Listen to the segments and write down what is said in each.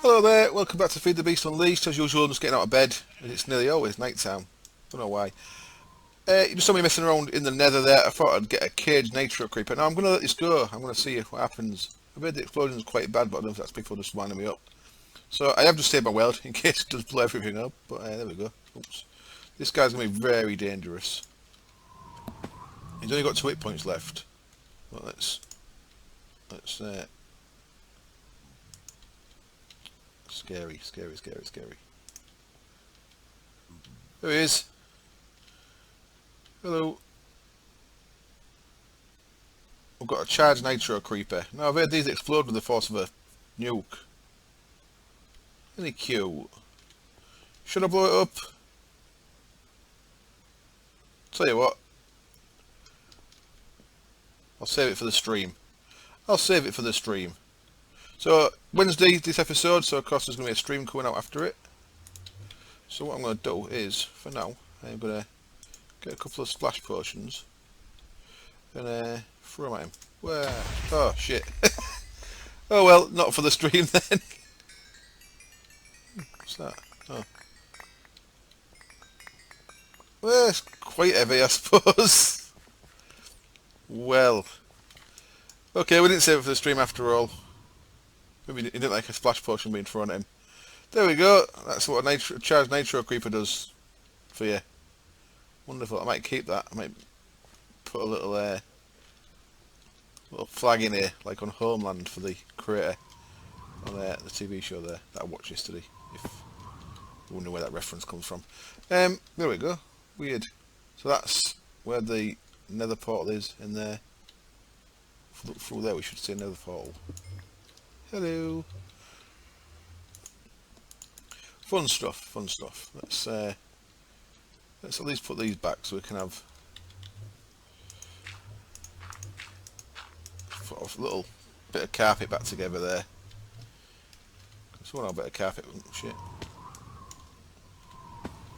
Hello there, welcome back to FTB Unleashed. As usual, I'm just getting out of bed. It's nearly always night time. Don't know why. You just saw me messing around in the nether there. I thought I'd get a caged nitro creeper. Now I'm going to let this go. I'm going to see what happens. I've heard the explosion's quite bad, but I don't know if that's people just winding me up. So I have just saved my world in case it does blow everything up. But there we go. Oops. This guy's going to be very dangerous. He's only got 2 hit points left. Well, let's scary. There he is. Hello. We've got a charged nitro creeper. Now I've heard these explode with the force of a nuke. Any cute. Should I blow it up? Tell you what. I'll save it for the stream. So Wednesday this episode, so of course there's going to be a stream coming out after it. So what I'm going to do is, for now, I'm going to get a couple of splash potions and throw them at him. Where? Oh shit. Oh well, not for the stream then. What's that? Oh. Well, it's quite heavy, I suppose. Well. Okay, we didn't save it for the stream after all. Maybe he didn't like a splash potion being thrown at him. There we go. That's what a charged nitro creeper does for you. Wonderful. I might keep that. I might put a little flag in here, like on Homeland for the creator on the TV show there that I watched yesterday. If you wonder where that reference comes from. There we go. Weird. So that's where the nether portal is in there. Look through there, we should see another portal. Hello. Fun stuff. Let's at least put these back so we can have a little bit of carpet back together there. Someone have a bit of carpet. Shit.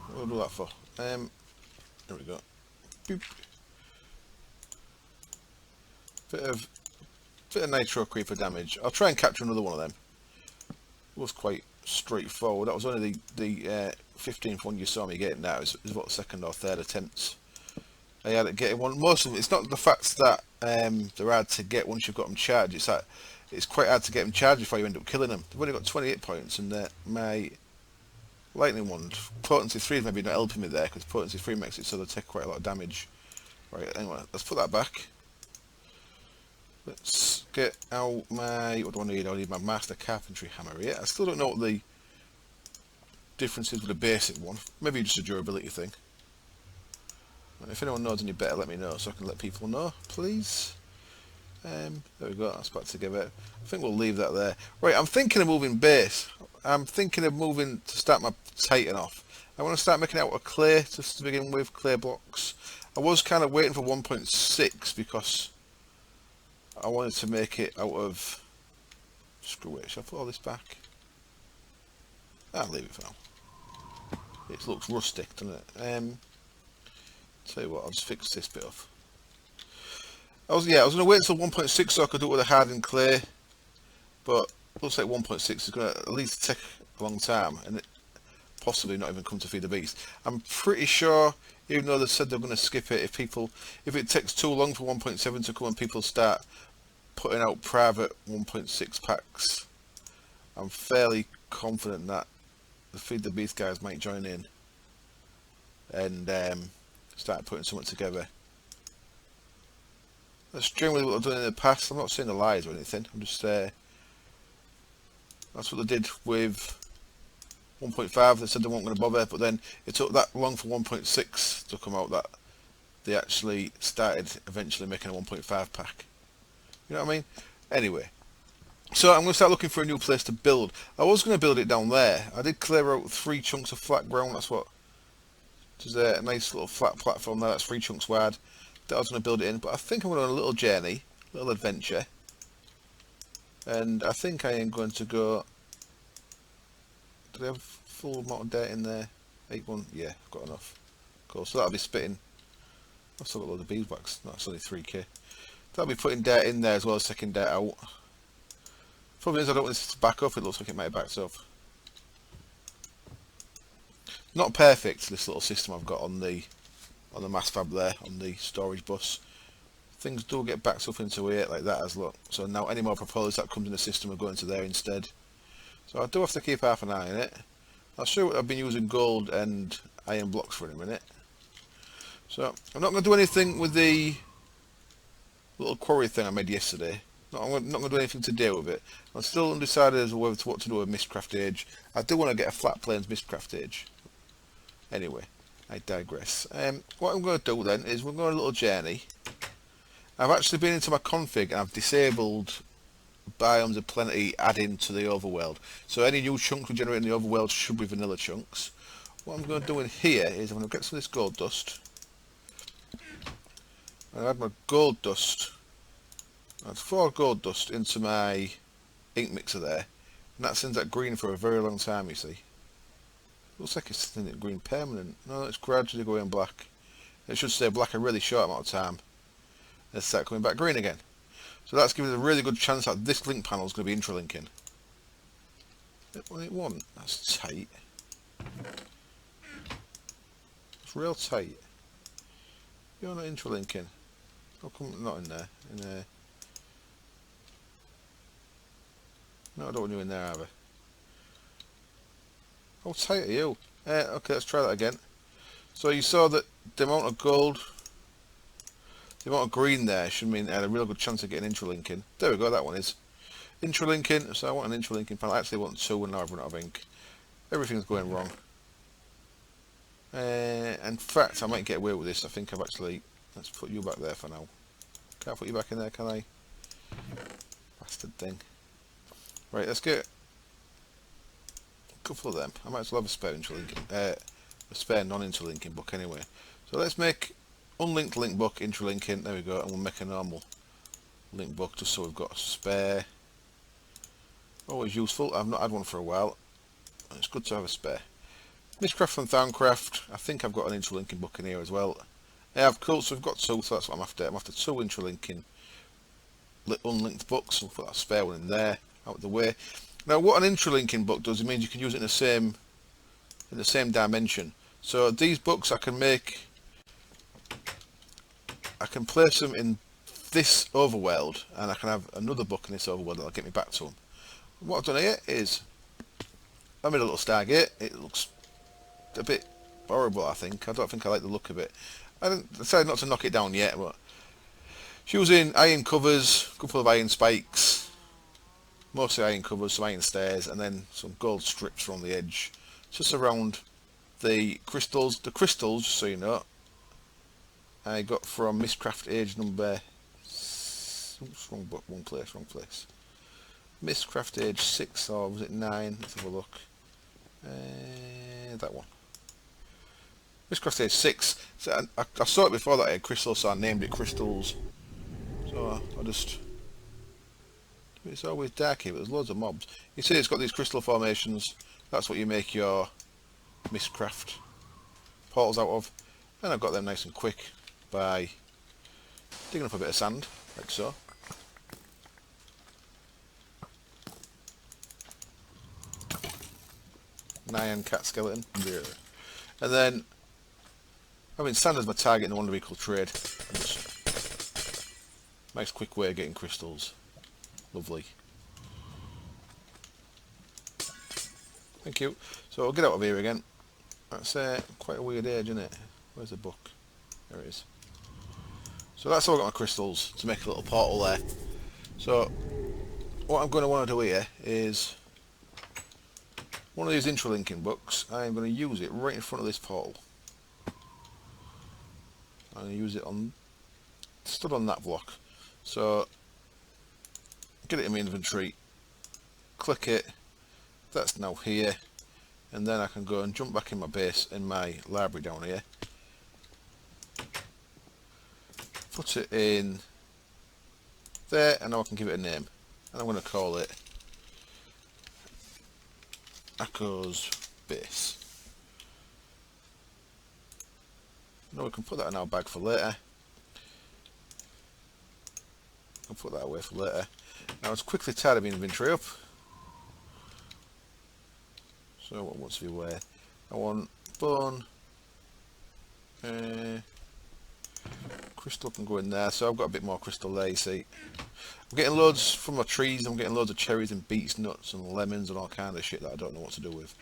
What will I do that for? There we go. Boop. Bit of nitro creeper damage. I'll try and capture another one of them. It was quite straightforward. That was only the 15th one you saw me getting now. It's about the 2nd or 3rd attempts I had at getting one. Most of it, it's not the fact that they're hard to get once you've got them charged. It's that it's quite hard to get them charged before you end up killing them. They've only got 28 points, and my lightning wand, potency 3 is maybe not helping me there because potency 3 makes it so they take quite a lot of damage. Right, anyway, let's put that back. Let's get out my, what do I need? I need my master carpentry hammer here. I still don't know what the difference is with the basic one. Maybe just a durability thing. If anyone knows any better, let me know so I can let people know, please. There we go, that's back together. I think we'll leave that there. Right, I'm thinking of moving base. I'm thinking of moving to start my Titan off. I want to start making out of clay just to begin with, clay blocks. I was kind of waiting for 1.6 because I wanted to make it out of... Screw it, shall I put all this back? I'll leave it for now. It looks rustic, doesn't it? Tell you what, I'll just fix this bit off. I was going to wait until 1.6 so I could do it with a hardened clay, but it looks like 1.6 is going to at least take a long time, and it possibly not even come to feed the beast. I'm pretty sure, even though they said they're going to skip it, if it takes too long for 1.7 to come and people start putting out private 1.6 packs, I'm fairly confident that the Feed the Beast guys might join in and start putting something together. That's generally what I've done in the past. I'm not saying the lies or anything. I'm just that's what they did with 1.5. They said they weren't going to bother, but then it took that long for 1.6 to come out that they actually started eventually making a 1.5 pack. You know what I mean? Anyway, so I'm going to start looking for a new place to build. I was going to build it down there. I did clear out 3 chunks of flat ground. That's what. There's a nice little flat platform there. That's 3 chunks wide. That I was going to build it in, but I think I'm going on a little journey, little adventure, and I think I am going to go. Do they have full amount of dirt in there? 8-1. Yeah, I've got enough. Cool. So that'll be spitting. I've still got a load of beeswax. No, it's only 3k. That'll be putting dirt in there as well as taking dirt out. Problem is I don't want this to back up, it looks like it might have backed up. Not perfect, this little system I've got on the mass fab there, on the storage bus. Things do get backed up into here like that as look. So now any more propellers that comes in the system are going to there instead. So I do have to keep half an eye on it. I'll show you what I've been using gold and iron blocks for in a minute. So I'm not going to do anything with the little quarry thing I made yesterday. I'm not going to do anything today with it. I'm still undecided as to what to do with Mistcraft Age. I do want to get a Flat Plains Mistcraft Age. Anyway, I digress. What I'm going to do then is we're going on a little journey. I've actually been into my config and I've disabled Biomes of Plenty adding to the overworld. So any new chunks we generate in the overworld should be vanilla chunks. What I'm going to do in here is I'm going to get some of this gold dust. I'll add my gold dust. I'll add 4 gold dust into my ink mixer there. And that sends that green for a very long time, you see. Looks like it's sending it green permanent. No, it's gradually going black. It should stay black a really short amount of time. And start coming back green again. So that's giving us a really good chance that this link panel is going to be intralinking. Well, it won't. That's tight. It's real tight. You're not intralinking. How come not in there? In there. No, I don't want you in there either. How tight are you? Okay, let's try that again. So you saw that the amount of gold, the amount of green there should mean I had a real good chance of getting intralinking. There we go, that one is. Intralinking, so I want an intralinking panel. I actually want 2 and now I've run out of ink. Everything's going wrong. In fact, I might get away with this. I think I've actually... Let's put you back there for now. Can't put you back in there, can I? Bastard thing. Right, let's get a couple of them. I might as well have a spare intralinking, a spare non-interlinking book anyway. So let's make unlinked link book, intralinking. There we go, and we'll make a normal link book just so we've got a spare. Always useful. I've not had one for a while. It's good to have a spare. Mistcraft and Thaumcraft. I think I've got an intralinking book in here as well. Yeah, I've cool. So we've got 2. So that's what I'm after. I'm after 2 intralinking unlinked books. We'll put that spare one in there, out of the way. Now, what an intralinking book does, it means you can use it in the same dimension. So these books I can place them in this overworld, and I can have another book in this overworld that'll get me back to them. What I've done here is I made a little Stargate. It looks a bit horrible, I think. I don't think I like the look of it. I decided not to knock it down yet, but it's using iron covers, a couple of iron spikes, mostly iron covers, some iron stairs, and then some gold strips around the edge, just around the crystals. The crystals, just so you know, I got from Mistcraft Age number... Wrong book, wrong place. Mistcraft Age 6, or was it 9? Let's have a look. That one. Mistcraft Age 6. So I saw it before that I had crystals, so I named it crystals. So I just... It's always dark here, but there's loads of mobs. You see it's got these crystal formations. That's what you make your Mistcraft portals out of. And I've got them nice and quick by digging up a bit of sand, like so. An iron cat skeleton. Yeah. And then, I mean, sand is my target in the Wonder Equal trade. Nice quick way of getting crystals. Lovely. Thank you. So I'll get out of here again. That's quite a weird age, isn't it? Where's the book? There it is. So that's how I got my crystals, to make a little portal there. So what I'm going to want to do here is one of these intralinking books. I'm going to use it right in front of this portal. I'm going to use it on, stood on that block. So get it in my inventory, click it, that's now here, and then I can go and jump back in my base, in my library down here, put it in there, and now I can give it a name, and I'm going to call it Echo's Base. Now we can put that in our bag for later. I'll put that away for later. Now let's quickly tidy my inventory up. So what wants to be where? I want bone, crystal can go in there, so I've got a bit more crystal there, you see. I'm getting loads from my trees, I'm getting loads of cherries and beets, nuts and lemons and all kind of shit that I don't know what to do with.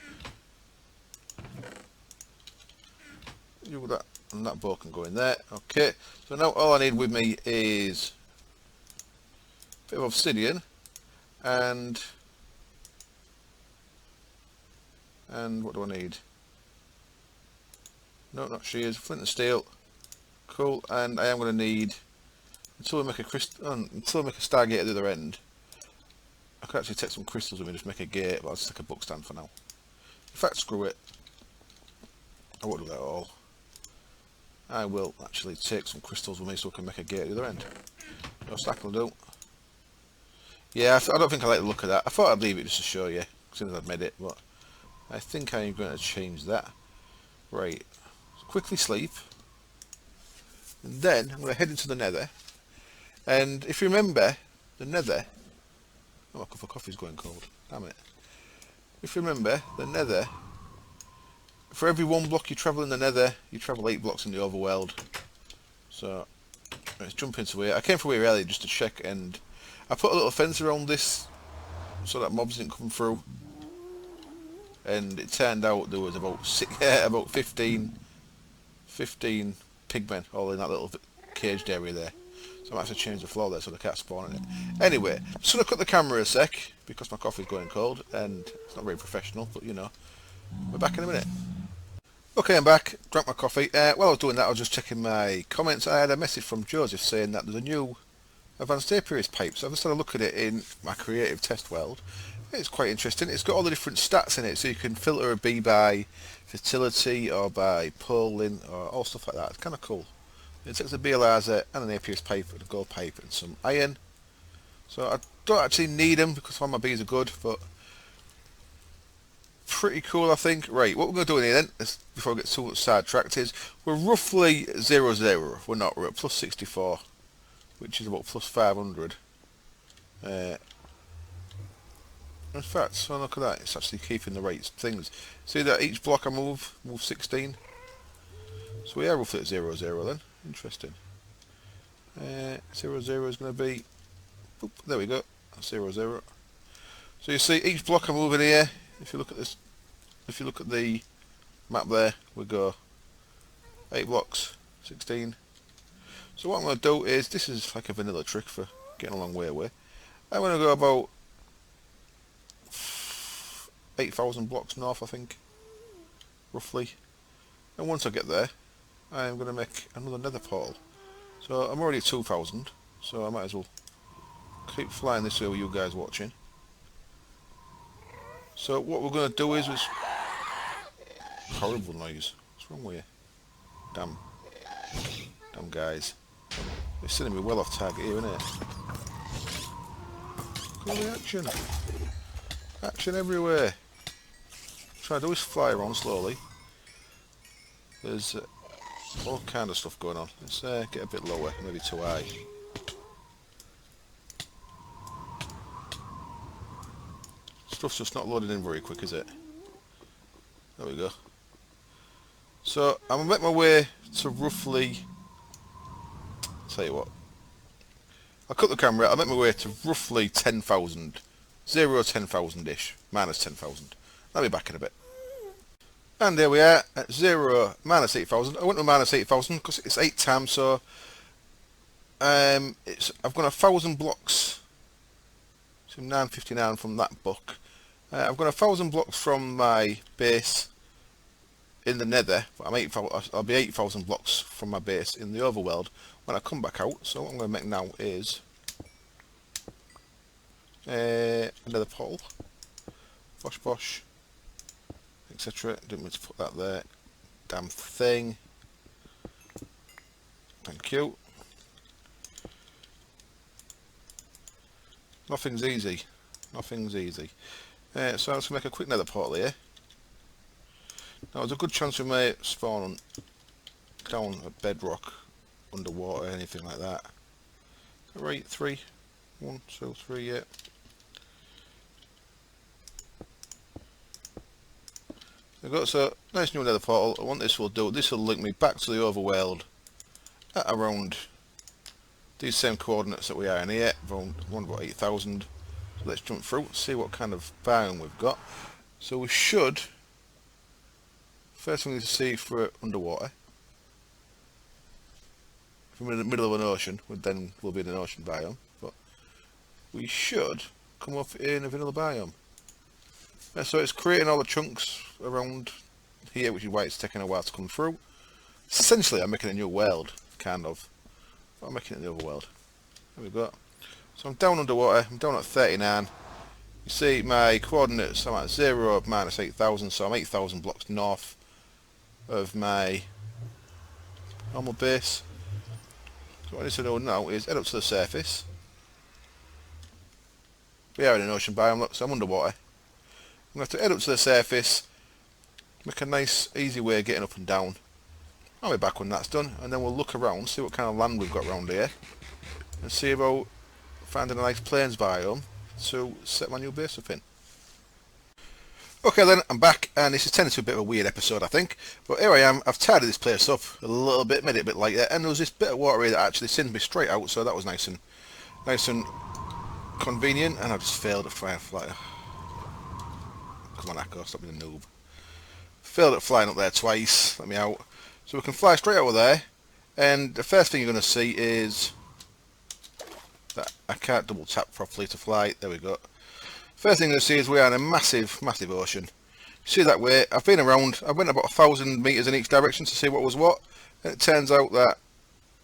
That, and that bow can go in there. Okay, so now all I need with me is a bit of obsidian and what do I need? No, not shears, flint and steel. Cool, and I am going to need, until I make a stargate at the other end, I could actually take some crystals with me and just make a gate, but I'll just take a book stand for now. In fact, screw it. I won't do that at all. I will actually take some crystals with me so I can make a gate at the other end. No stack will do. Yeah, I don't think I like the look of that. I thought I'd leave it just to show you, as soon as I'd made it, but I think I'm going to change that. Right, so quickly sleep. And then I'm going to head into the nether. And if you remember, the nether... Oh, my cup of coffee's going cold. Damn it. If you remember, the nether... For every 1 block you travel in the nether, you travel 8 blocks in the overworld. So, let's jump into here. I came from here earlier just to check, and I put a little fence around this so that mobs didn't come through. And it turned out there was about 15 pigmen all in that little caged area there. So I might have to change the floor there so they can't spawn in it. Anyway, I'm just going to cut the camera a sec because my coffee's going cold and it's not very professional, but you know. We're back in a minute. Okay, I'm back. Drank my coffee. While I was doing that, I was just checking my comments. I had a message from Joseph saying that there's a new advanced apiaries pipe. So I've just had a look at it in my creative test world. It's quite interesting. It's got all the different stats in it, so you can filter a bee by fertility or by pollen or all stuff like that. It's kind of cool. It takes a biolizer and an apiaries pipe and a gold pipe and some iron. So I don't actually need them because all my bees are good, but pretty cool, I think. Right, what we're going to do in here then, before I get too much sidetracked, is we're roughly 0-0. We're not. We're at plus 64, which is about plus 500. In fact, so look at that. It's actually keeping the right things. See that each block I move 16. So we are roughly at 0-0 then. Interesting. 0-0 is going to be. Boop, there we go. 0-0. So you see each block I move in here. If you look at this, if you look at the map there, we go 8 blocks, 16. So what I'm going to do is, this is like a vanilla trick for getting a long way away. I'm going to go about 8,000 blocks north, I think, roughly. And once I get there, I'm going to make another nether portal. So I'm already at 2,000, so I might as well keep flying this way with you guys watching. So what we're going to do is, horrible noise. What's wrong with you? Damn guys. They're sending me well off target here, isn't it? Look at the action. Action everywhere. Try to do is fly around slowly. There's all kind of stuff going on. Let's get a bit lower, maybe too high. Stuff's just not loading in very quick, is it? There we go. So I'm gonna make my way to roughly. Tell you what. I'll cut the camera out. I'll make my way to roughly 10,000. 10,000-ish. Minus 10,000. I'll be back in a bit. And there we are at 0 minus 8,000. I went to minus 8,000 because it's 8 times, so I've got 1,000 blocks. So 959 from that book. I've got 1,000 blocks from my base in the nether, but I'll be 8,000 blocks from my base in the overworld when I come back out. So what I'm going to make now is another portal. Bosh bosh. Etc. Didn't mean to put that there. Damn thing. Thank you. Nothing's easy. Nothing's easy. So I'm just going to make a quick nether portal here. Now there's a good chance we may spawn down a bedrock, underwater, anything like that. Right, 3. 1, 2, 3, yeah. We've got so nice new nether portal. And what this will do, this will link me back to the overworld at around these same coordinates that we are in here, around about 8,000. So let's jump through, see what kind of biome we've got. So we should, first thing to see for underwater. If we're in the middle of an ocean, then we'll be in an ocean biome. But we should come up in a vanilla biome. Yeah, so it's creating all the chunks around here, which is why it's taking a while to come through. Essentially, I'm making a new world, kind of. I'm making it the other world. There we go. So I'm down underwater, I'm down at 39. You see my coordinates, I'm at 0 minus 8,000, so I'm 8,000 blocks north of my normal base. So what I need to know now is head up to the surface. We are in an ocean biome, look, so I'm underwater. I'm going to have to head up to the surface, make a nice easy way of getting up and down. I'll be back when that's done, and then we'll look around, see what kind of land we've got around here, and see about finding a nice plains biome to set my new base up in. Okay then, I'm back, and this is tending to be a bit of a weird episode I think, but here I am. I've tidied this place up a little bit, made it a bit lighter, and there was this bit of water here that actually sent me straight out, so that was nice and convenient, and I just failed at flying. Come on, Akko, stop being a noob. Failed at flying up there twice, let me out. So we can fly straight over there, and the first thing you're going to see is that I can't double tap properly to fly. There we go. First thing you're going to see is we are in a massive, massive ocean. See that way, I've been around, I went about 1,000 metres in each direction to see what was what, and it turns out that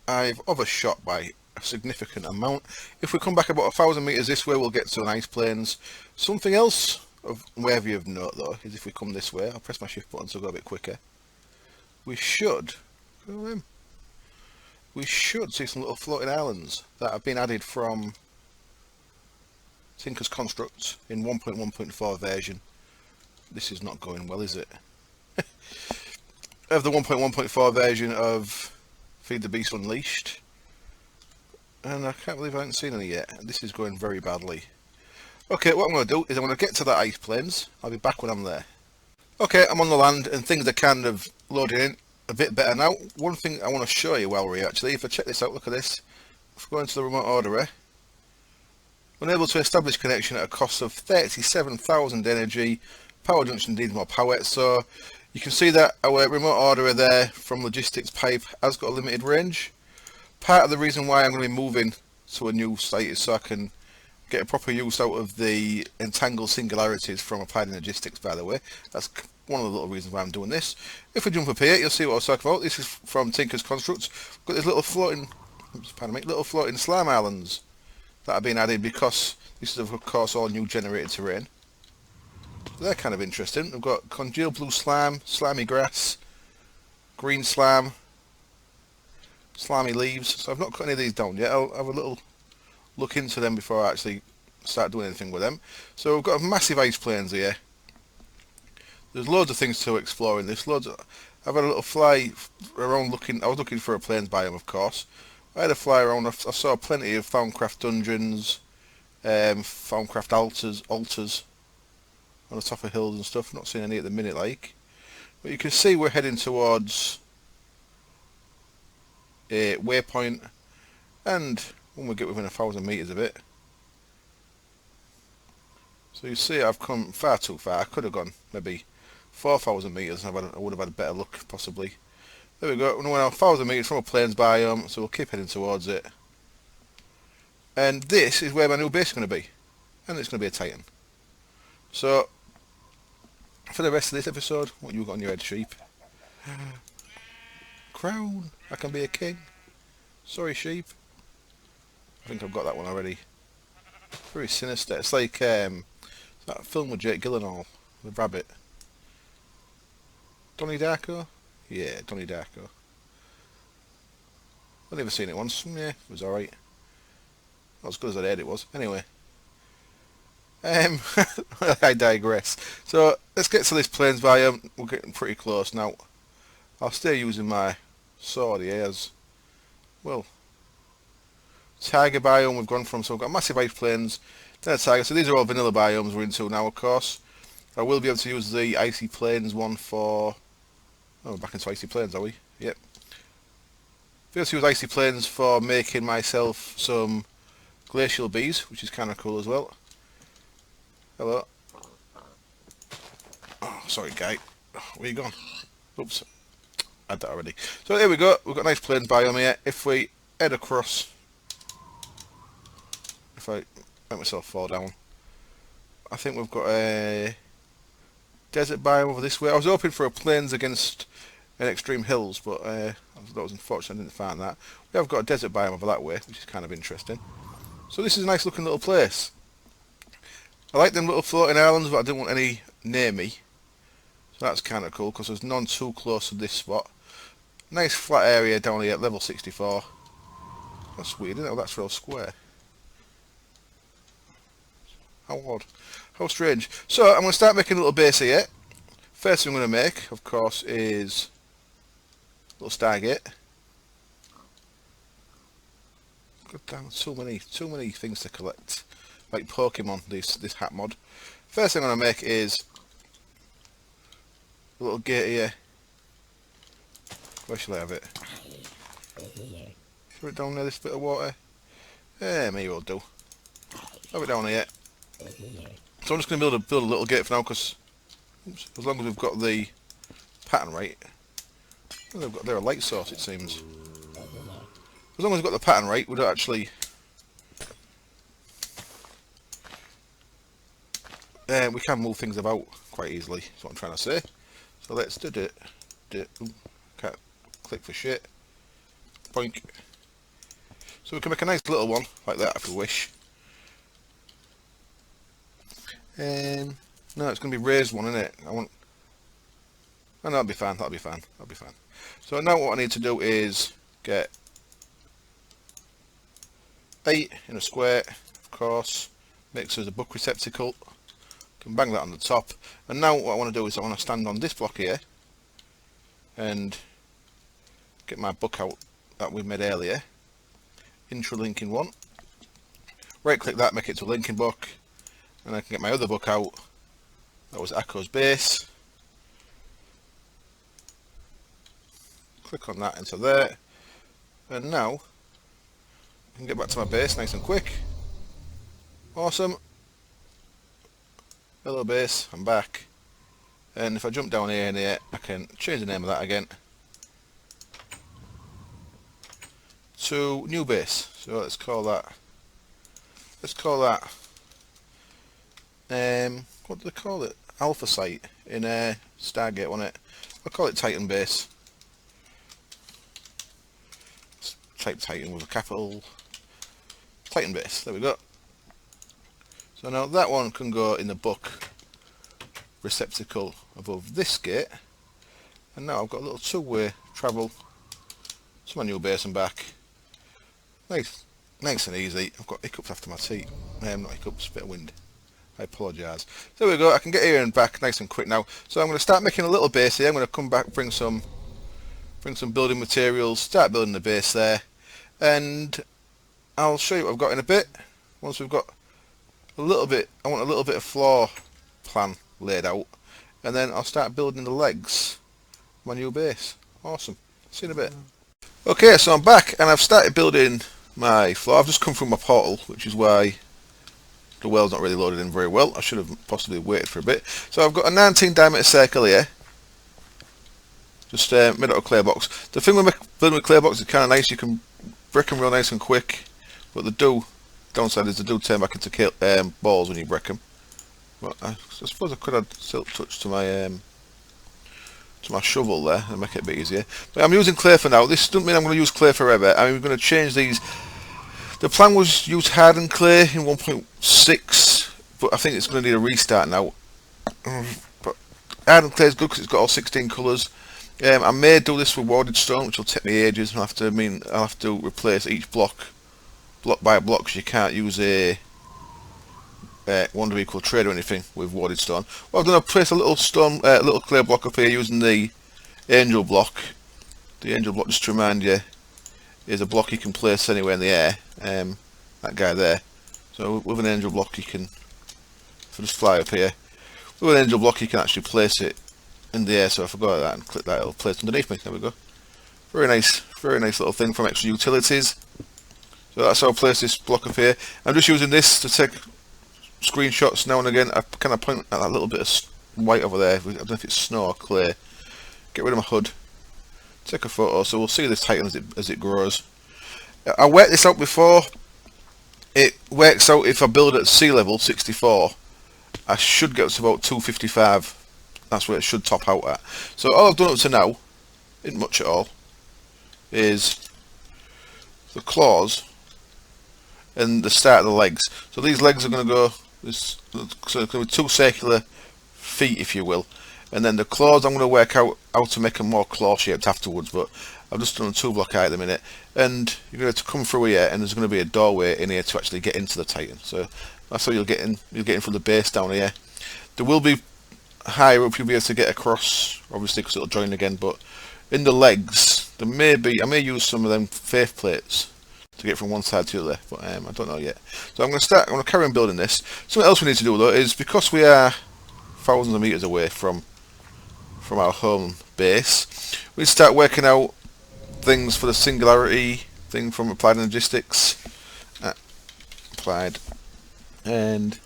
I've overshot by a significant amount. If we come back about 1,000 metres this way, we'll get to an ice plains. Something else of worthy of note though is if we come this way, I'll press my shift button so I'll go a bit quicker. We should see some little floating islands that have been added from Tinker's Construct in 1.1.4 version. This is not going well, is it? Of the 1.1.4 version of Feed the Beast Unleashed. And I can't believe I haven't seen any yet. This is going very badly. Okay, what I'm going to do is I'm going to get to that ice plains. I'll be back when I'm there. Okay, I'm on the land and things are kind of loading in a bit better now. One thing I want to show you while we're here actually, if I check this out, look at this. If we go into the remote orderer, we're able to establish connection at a cost of 37,000 energy. Power junction needs more power, so you can see that our remote orderer there from logistics pipe has got a limited range. Part of the reason why I'm going to be moving to a new site is so I can get a proper use out of the entangled singularities from applied logistics, by the way. That's one of the little reasons why I'm doing this. If we jump up here, you'll see what I was talking about. This is from Tinker's Construct. We've got these little floating, little floating slime islands that have been added because this is of course all new generated terrain. So they're kind of interesting. We've got congealed blue slime, slimy grass, green slime, slimy leaves. So I've not cut any of these down yet. I'll have a little look into them before I actually start doing anything with them. So we've got a massive ice plains here. There's loads of things to explore in this. I've had a little fly around looking. I was looking for a plains biome, of course. I had a fly around. I saw plenty of Foundcraft dungeons, Foundcraft altars on the top of hills and stuff. Not seeing any at the minute, like. But you can see we're heading towards a waypoint, and when we get within 1,000 metres of it. So you see I've come far too far. I could have gone maybe 4,000 metres and I would have had a better look possibly. There we go, we're now 1,000 metres from a plains biome, so we'll keep heading towards it. And this is where my new base is going to be. And it's going to be a Titan. So, for the rest of this episode, what you got on your head, sheep? Crown, I can be a king. Sorry, sheep. I think I've got that one already. Very sinister. It's like that film with Jake Gyllenhaal, the rabbit. Donnie Darko? Yeah, Donnie Darko. I've never seen it once. Yeah, it was alright. Not as good as I heard it was. Anyway. I digress. So, let's get to this plains biome. We're getting pretty close now. I'll stay using my sword here as, well, Tiger biome we've gone from, so we've got massive ice plains, then a tiger. So these are all vanilla biomes we're into now, of course. I will be able to use the icy plains one for... Oh, we're back into icy plains, are we? Yep. Be able to use icy plains for making myself some glacial bees, which is kind of cool as well. Hello. Oh, sorry, guy. Where you gone? Oops. I had that already. So here we go. We've got a nice plains biome here. If we head across... If I make myself fall down, I think we've got a desert biome over this way. I was hoping for a plains against an extreme hills, but that was unfortunate. I didn't find that. We have got a desert biome over that way, which is kind of interesting. So this is a nice looking little place. I like them little floating islands, but I didn't want any near me. So that's kind of cool because there's none too close to this spot. Nice flat area down here at level 64. That's weird, isn't it? Oh, that's real square. How odd. How strange. So I'm going to start making a little base here. First thing I'm going to make, of course, is a little stargate. God damn, too many things to collect. Like Pokemon, this hat mod. First thing I'm going to make is a little gate here. Where shall I have it? Put it down near this bit of water. Yeah, maybe we'll do. Have it down here. So I'm just going to build a little gate for now, because as long as we've got the pattern right, they're a light source it seems. As long as we've got the pattern right, we don't actually we can move things about quite easily. That's what I'm trying to say. So let's do it. Can't click for shit. Boink. So we can make a nice little one like that if we wish. No, it's going to be raised one, isn't it? Oh, no, that'll be fine. That'll be fine. So now what I need to do is get 8 in a square, of course. Makes us a book receptacle. Can bang that on the top. And now what I want to do is I want to stand on this block here and get my book out that we made earlier. Intralinking one. Right click that, make it to a linking book. And I can get my other book out. That was Echo's base. Click on that into there. And now I can get back to my base nice and quick. Awesome. Hello base, I'm back. And if I jump down here and here, I can change the name of that again to new base. So let's call that what do they call it? Alpha site in Stargate, wasn't it? I'll call it Titan base. Let's type Titan with a capital. Titan base, there we go. So now that one can go in the book receptacle above this gate. And now I've got a little two-way travel to my new base and back. Nice and easy. I've got hiccups after my tea. Not hiccups, bit of wind. I apologise. There we go, I can get here and back nice and quick now. So I'm going to start making a little base here. I'm going to come back, bring some building materials, start building the base there. And I'll show you what I've got in a bit. Once we've got a little bit, I want a little bit of floor plan laid out. And then I'll start building the legs of my new base. Awesome. See you in a bit. Okay, so I'm back and I've started building my floor. I've just come from my portal, which is why the well's not really loaded in very well. I should have possibly waited for a bit. So I've got a 19 diameter circle here. Just made out of clay box. The thing with building with clay box is kind of nice. You can brick them real nice and quick. But the downside is they do turn back into balls when you brick them. But I suppose I could add silk touch to my shovel there and make it a bit easier. But I'm using clay for now. This doesn't mean I'm going to use clay forever. I mean, we're going to change these. The plan was use hardened clay in 1.6, but I think it's going to need a restart now. But hardened clay is good because it's got all 16 colours. I may do this with warded stone, which will take me ages. I'll have to replace each block by block, because you can't use a wonder equal trade or anything with warded stone. Well, I've done, I've placed a little clay block up here using the angel block. The angel block, just to remind you, is a block you can place anywhere in the air. That guy there. So with an angel block you can, if I just fly up here, with an angel block you can actually place it in the air. So if I go like that and click that, it'll place underneath me. There we go. Very nice little thing from Extra Utilities. So that's how I place this block up here. I'm just using this to take screenshots now and again. I kind of point at that little bit of white over there. I don't know if it's snow or clay. Get rid of my HUD. Take a photo. So we'll see this Titan as it grows. I worked this out before. It works out if I build at sea level 64, I should get to about 255. That's where it should top out at. So all I've done up to now, isn't much at all, is the claws and the start of the legs. So these legs are going to go, so it's going to be 2 circular feet, if you will, and then the claws I'm going to work out how to make them more claw shaped afterwards, but I've just done a 2-block height at the minute. And you're going to come through here, and there's going to be a doorway in here to actually get into the Titan. So that's how you'll get in from the base down here. There will be higher up you'll be able to get across, obviously, because it'll join again, but in the legs there may be, I may use some of them faith plates to get from one side to the other, but I don't know yet. So I'm going to carry on building this. Something else we need to do though is, because we are thousands of meters away from our home base, we need to start working out things for the Singularity thing from Applied Logistics, and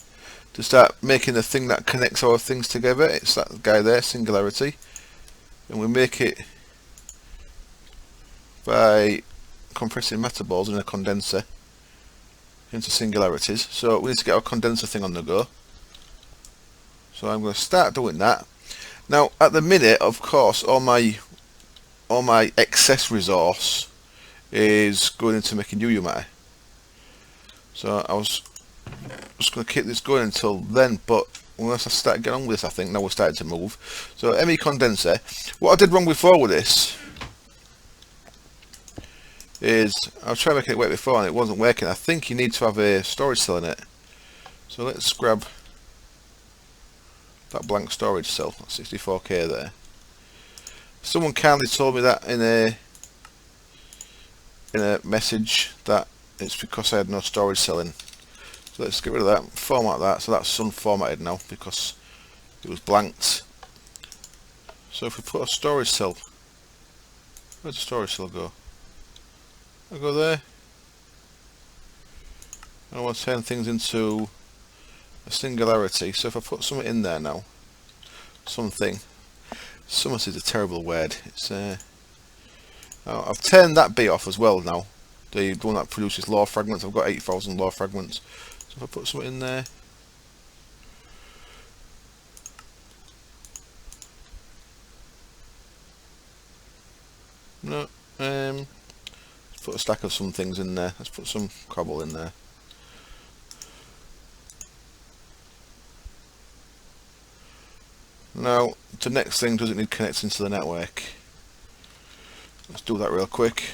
to start making the thing that connects our things together. It's that guy there, Singularity, and we make it by compressing matter balls in a condenser into singularities. So we need to get our condenser thing on the go. So I'm going to start doing that. Now at the minute, of course, all my excess resource is going into making UU matter. So I was just going to keep this going until then, but once I start getting on with this, I think now we're starting to move. So ME condenser. What I did wrong before with this is I was trying to make it work before and it wasn't working. I think you need to have a storage cell in it. So let's grab that blank storage cell, that's 64k there. Someone kindly told me that in a message that it's because I had no storage cell in. So let's get rid of that, format that, so that's unformatted now because it was blanked. So if we put a storage cell, where'd the storage cell go? I'll go there. I want to turn things into a singularity, so if I put something in there now, something is a terrible word. It's I've turned that bit off as well now. The one that produces law fragments. I've got 8,000 law fragments. So if I put something in there, no, let's put a stack of some things in there. Let's put some cobble in there. Now, the next thing doesn't need connecting to the network. Let's do that real quick.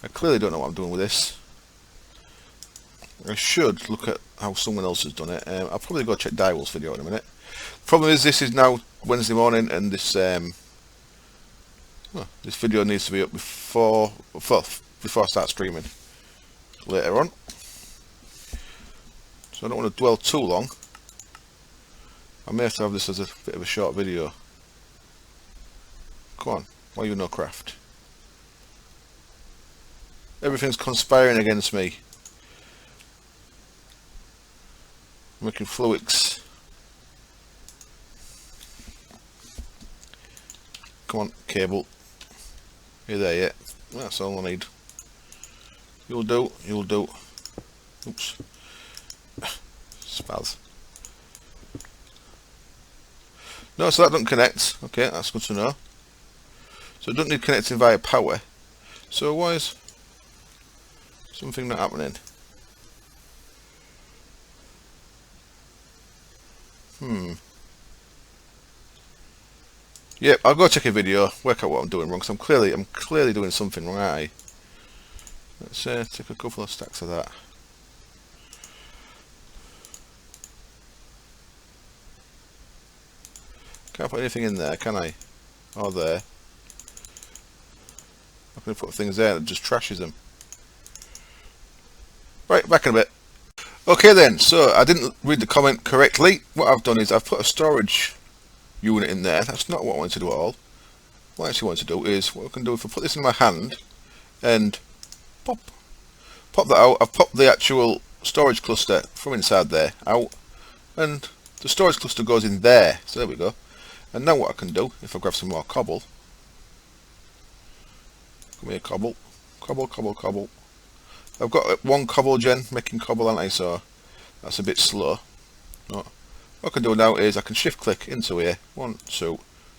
I clearly don't know what I'm doing with this. I should look at how someone else has done it. I'll probably go check Dywell's video in a minute. The problem is this is now Wednesday morning and this this video needs to be up before I start streaming later on. So I don't want to dwell too long. I may have to have this as a bit of a short video. Come on, why are you no craft? Everything's conspiring against me. I'm making fluics. Come on, cable. You're there yet? That's all I need. You'll do, you'll do. Oops. Spaz. No, so that doesn't connect. Okay, that's good to know. So it doesn't need connecting via power. So why is something not happening? Yep, I'll go check a video, work out what I'm doing wrong, because I'm clearly doing something wrong, aren't I? Let's take a couple of stacks of that. Can't put anything in there, can I? Or there. not going to put things there that just trashes them. Right, back in a bit. Okay then, so I didn't read the comment correctly. What I've done is I've put a storage unit in there. That's not what I wanted to do at all. What I actually want to do is, what I can do if I put this in my hand and pop that out. I've popped the actual storage cluster from inside there out, and the storage cluster goes in there. So there we go. And now what I can do, if I grab some more cobble, come here, cobble. I've got one cobble gen making cobble, haven't I? So that's a bit slow. What I can do now is I can shift click into here. 1, 2,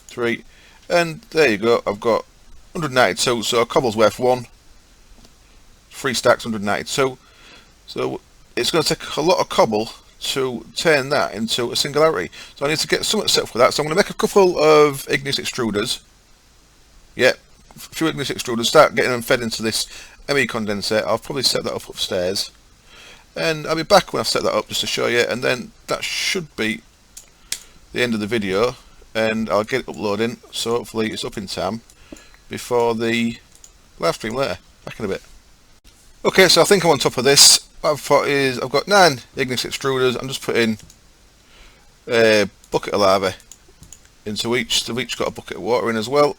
3, and there you go. I've got 192. So cobble's worth 1. 3 stacks, 192. So it's going to take a lot of cobble to turn that into a singularity. So I need to get something set up for that. So I'm going to make a couple of ignis extruders. Yep, a few ignis extruders. Start getting them fed into this ME condenser. I'll probably set that up upstairs, and I'll be back when I've set that up just to show you, and then that should be the end of the video, and I'll get it uploading, so hopefully it's up in time before the live stream later. Back in a bit. Okay, so I think I'm on top of this. What I've put is I've got 9 ignis extruders. I'm just putting a bucket of lava into each. They've each got a bucket of water in as well.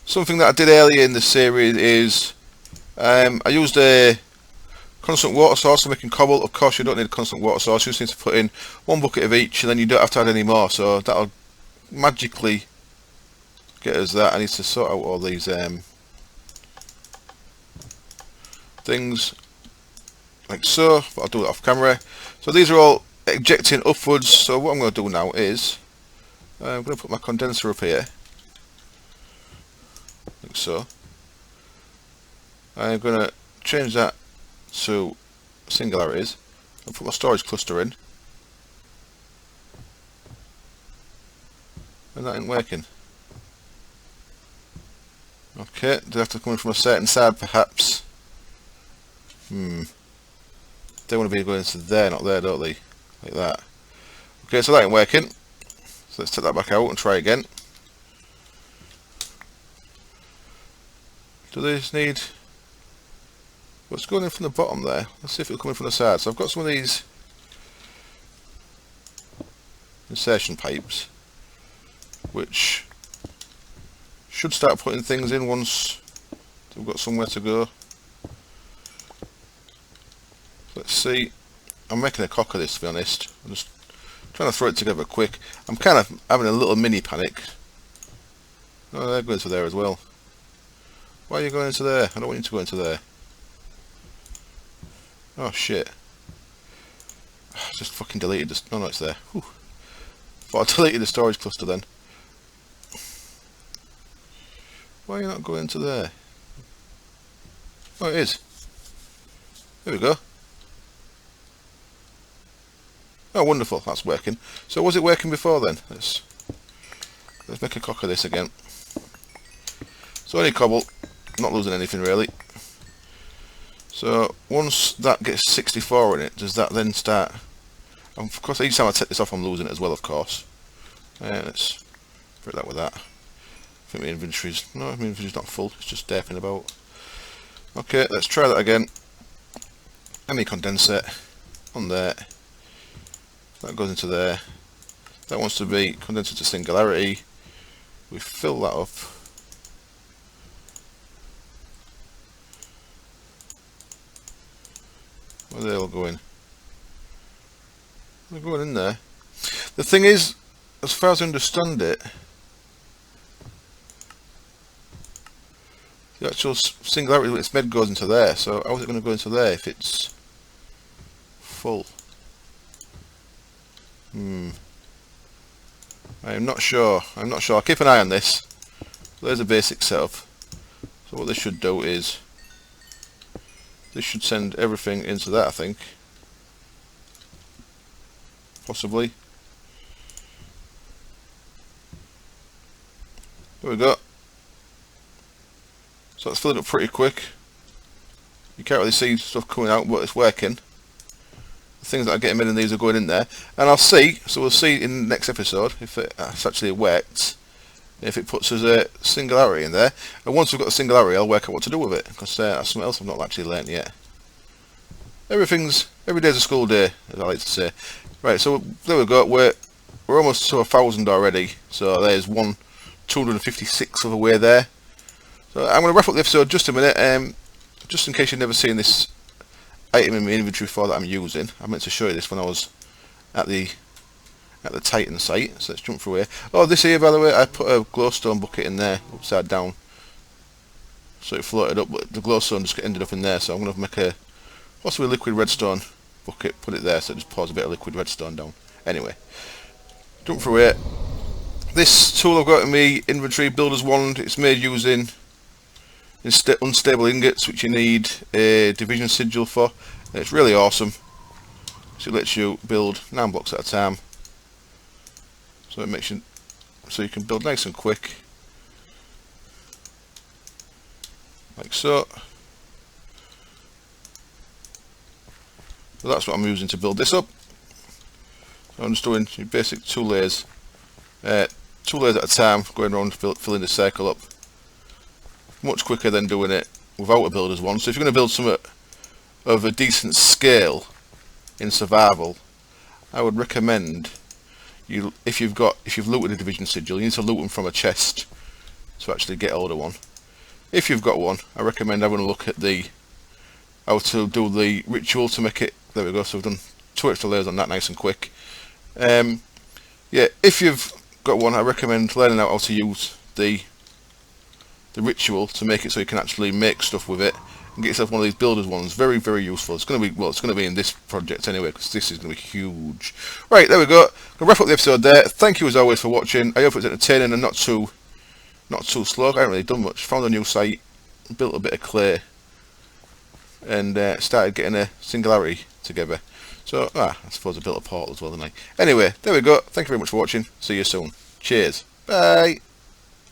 Something that I did earlier in the series is I used a constant water source for making cobble. Of course, you don't need a constant water source. You just need to put in 1 bucket of each, and then you don't have to add any more. So that'll magically get us that. I need to sort out all these things like so, but I'll do it off camera. So these are all ejecting upwards. So what I'm going to do now is I'm going to put my condenser up here, like so. I'm going to change that to singularities. I'll put my storage cluster in, and that ain't working. Okay, do I have to come in from a certain side perhaps? They want to be going into there, not there, don't they? Like that. Okay, so that ain't working. So let's take that back out and try again. Do these need... What's going in from the bottom there? Let's see if it'll come in from the side. So I've got some of these insertion pipes, which should start putting things in once we've got somewhere to go. Let's see. I'm making a cock of this, to be honest. I'm just trying to throw it together quick. I'm kind of having a little mini panic. Oh, they're going into there as well. Why are you going into there? I don't want you to go into there. Oh shit. I just fucking deleted this. Oh no, it's there. Whew. Thought I deleted the storage cluster then. Why are you not going into there? Oh, it is. There we go. Oh, wonderful. That's working. So was it working before then? Let's make a cock of this again. So only cobble. Not losing anything really. So once that gets 64 in it, does that then start? Of course, each time I take this off, I'm losing it as well. Of course. Let's put that with that. I think my inventory's not full. It's just derping about. Okay, let's try that again. ME condenser on there. That goes into there. That wants to be condensed to singularity. We fill that up. Where are they all going? They're going in there. The thing is, as far as I understand it, the actual singularity when it's med goes into there. So how is it going to go into there if it's full? I'm not sure. I'll keep an eye on this. There's a basic setup. So what this should do is this should send everything into that, I think. Possibly. There we go. So that's filling up pretty quick. You can't really see stuff coming out, but it's working. The things that are getting made in these are going in there, and I'll see. So we'll see in the next episode if it's actually worked. if it puts us a Singularity in there. And once we've got the Singularity, I'll work out what to do with it, because that's something else I've not actually learnt yet. Every day's a school day, as I like to say. Right, so there we go. We're almost to 1,000 already. So there's 256 of the way there. So I'm going to wrap up the episode just a minute. Just in case you've never seen this item in my inventory before that I'm using. I meant to show you this when I was at the Titan site. So let's jump through here. Oh, this here, by the way, I put a glowstone bucket in there, upside down. So it floated up, but the glowstone just ended up in there. So I'm going to make a possibly liquid redstone bucket, put it there, so it just pours a bit of liquid redstone down. Anyway, jump through here. This tool I've got in my inventory, Builder's Wand. It's made using unstable ingots, which you need a division sigil for. And it's really awesome. So it lets you build 9 blocks at a time. So it makes you so you can build nice and quick, like so. So that's what I'm using to build this up. So I'm just doing your basic 2 layers, 2 layers at a time, going around filling the circle up. Much quicker than doing it without a builder's wand. So if you're going to build something of a decent scale in survival, I would recommend if you've looted a division sigil, you need to loot them from a chest to actually get hold of one. If you've got one, I recommend having a look at how to do the ritual to make it. There we go. So we've done 2 extra layers on that, nice and quick. Yeah, if you've got one, I recommend learning how to use the ritual to make it so you can actually make stuff with it and get yourself one of these builders ones. Very, very useful. It's going to be in this project anyway, because this is going to be huge. Right, there we go. I'll wrap up the episode there. Thank you as always for watching. I hope it's entertaining and not too slow. I haven't really done much. Found a new site, built a bit of clay, and started getting a Singularity together. So I suppose I built a portal as well, didn't I? Anyway, there we go. Thank you very much for watching. See you soon. Cheers. Bye.